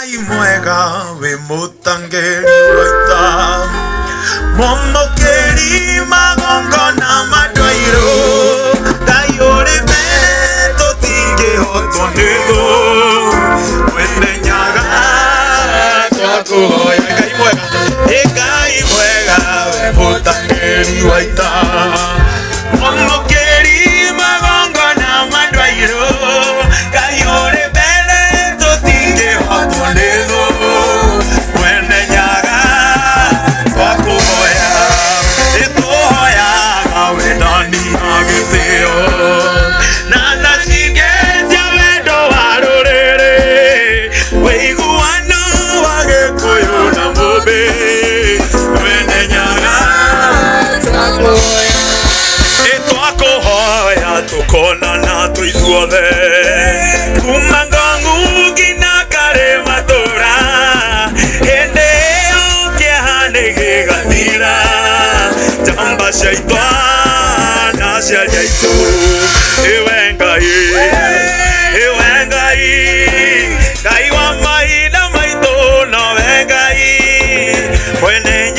Mwega we mutangeri waita momokeri magongo na madwairo kayore bene totinge hotondego wende nyaga twako Ekai mwega we mutangeri waita momokeri magongo na madwairo kayore bene totinge hotondego wende nyaga twako tukona na tuithuothe kuma ngongu ngina kare matura hende ĩyo kĩeha nĩgĩgathira njamba ciaitwa na ciaria aitũ ĩwe Ngai wa mahinda maitũ nowe Ngai mwene